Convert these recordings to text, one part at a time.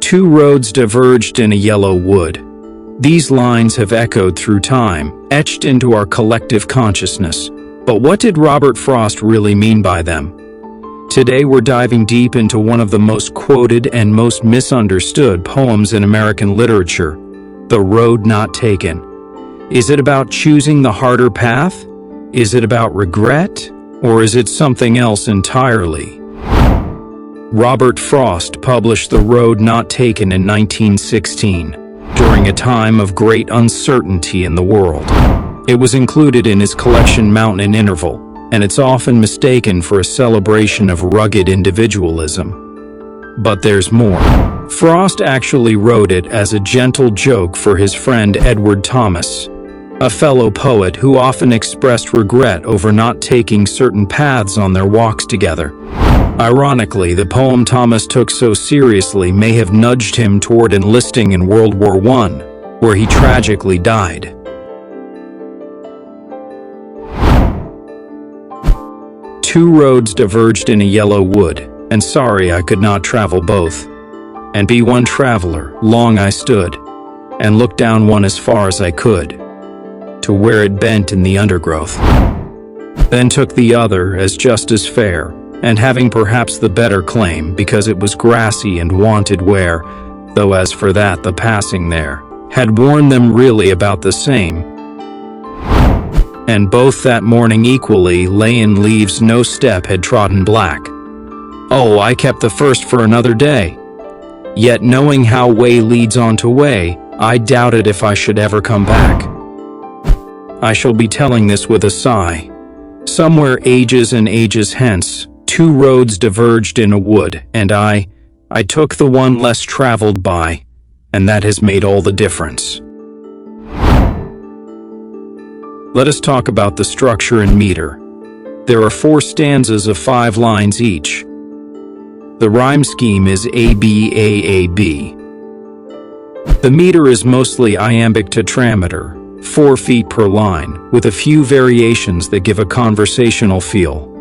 Two roads diverged in a yellow wood. These lines have echoed through time, etched into our collective consciousness. But what did Robert Frost really mean by them? Today we're diving deep into one of the most quoted and most misunderstood poems in American literature, The Road Not Taken. Is it about choosing the harder path? Is it about regret? Or is it something else entirely? Robert Frost published The Road Not Taken in 1916, during a time of great uncertainty in the world. It was included in his collection Mountain Interval, and it's often mistaken for a celebration of rugged individualism. But there's more. Frost actually wrote it as a gentle joke for his friend Edward Thomas, a fellow poet who often expressed regret over not taking certain paths on their walks together. Ironically, the poem Thomas took so seriously may have nudged him toward enlisting in World War I, where he tragically died. Two roads diverged in a yellow wood, and sorry I could not travel both. And be one traveler, long I stood, and looked down one as far as I could, to where it bent in the undergrowth. Then took the other as just as fair, and having perhaps the better claim because it was grassy and wanted wear, though as for that the passing there had worn them really about the same. And both that morning equally lay in leaves no step had trodden black. Oh, I kept the first for another day. Yet knowing how way leads on to way, I doubted if I should ever come back. I shall be telling this with a sigh. Somewhere ages and ages hence, two roads diverged in a wood, and I took the one less traveled by, and that has made all the difference. Let us talk about the structure and meter. There are 4 stanzas of 5 lines each. The rhyme scheme is ABAAB. The meter is mostly iambic tetrameter, 4 feet per line, with a few variations that give a conversational feel.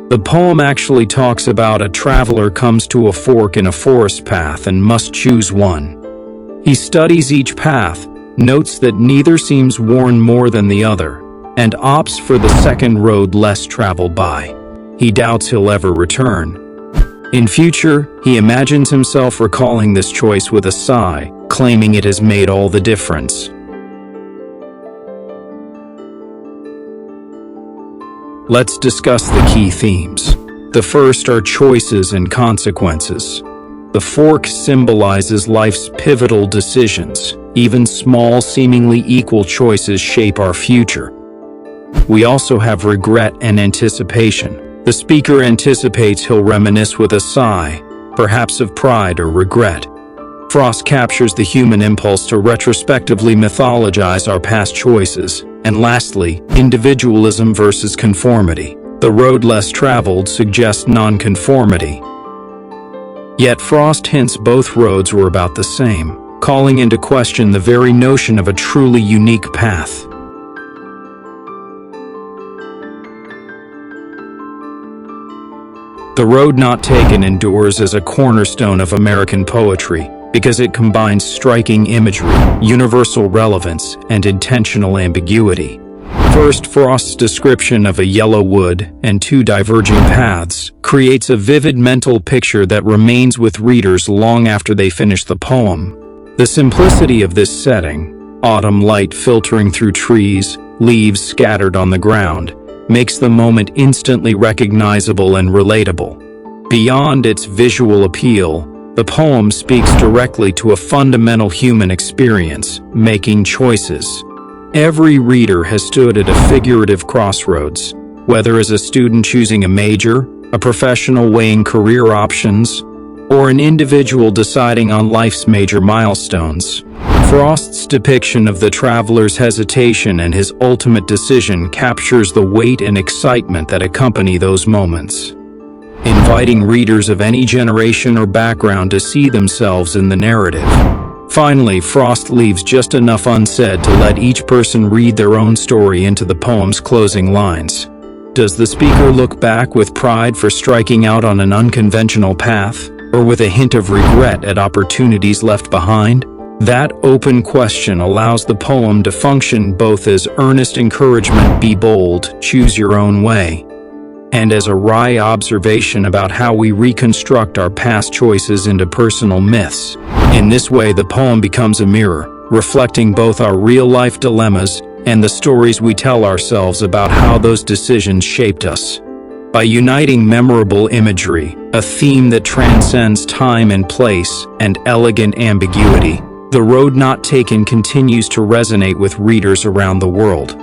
The poem actually talks about a traveler comes to a fork in a forest path and must choose one. He studies each path, notes that neither seems worn more than the other, and opts for the second road less traveled by. He doubts he'll ever return. In future, he imagines himself recalling this choice with a sigh, claiming it has made all the difference. Let's discuss the key themes. The first are choices and consequences. The fork symbolizes life's pivotal decisions. Even small, seemingly equal choices shape our future. We also have regret and anticipation. The speaker anticipates he'll reminisce with a sigh, perhaps of pride or regret. Frost captures the human impulse to retrospectively mythologize our past choices. And lastly, individualism versus conformity. The road less traveled suggests nonconformity. Yet Frost hints both roads were about the same, calling into question the very notion of a truly unique path. The Road Not Taken endures as a cornerstone of American poetry because it combines striking imagery, universal relevance, and intentional ambiguity. First, Frost's description of a yellow wood and 2 diverging paths creates a vivid mental picture that remains with readers long after they finish the poem. The simplicity of this setting, autumn light filtering through trees, leaves scattered on the ground, makes the moment instantly recognizable and relatable. Beyond its visual appeal, the poem speaks directly to a fundamental human experience, making choices. Every reader has stood at a figurative crossroads, whether as a student choosing a major, a professional weighing career options, or an individual deciding on life's major milestones. Frost's depiction of the traveler's hesitation and his ultimate decision captures the weight and excitement that accompany those moments, inviting readers of any generation or background to see themselves in the narrative. Finally, Frost leaves just enough unsaid to let each person read their own story into the poem's closing lines. Does the speaker look back with pride for striking out on an unconventional path, or with a hint of regret at opportunities left behind? That open question allows the poem to function both as earnest encouragement, be bold, choose your own way, and as a wry observation about how we reconstruct our past choices into personal myths. In this way, the poem becomes a mirror, reflecting both our real-life dilemmas and the stories we tell ourselves about how those decisions shaped us. By uniting memorable imagery, a theme that transcends time and place, and elegant ambiguity, The Road Not Taken continues to resonate with readers around the world.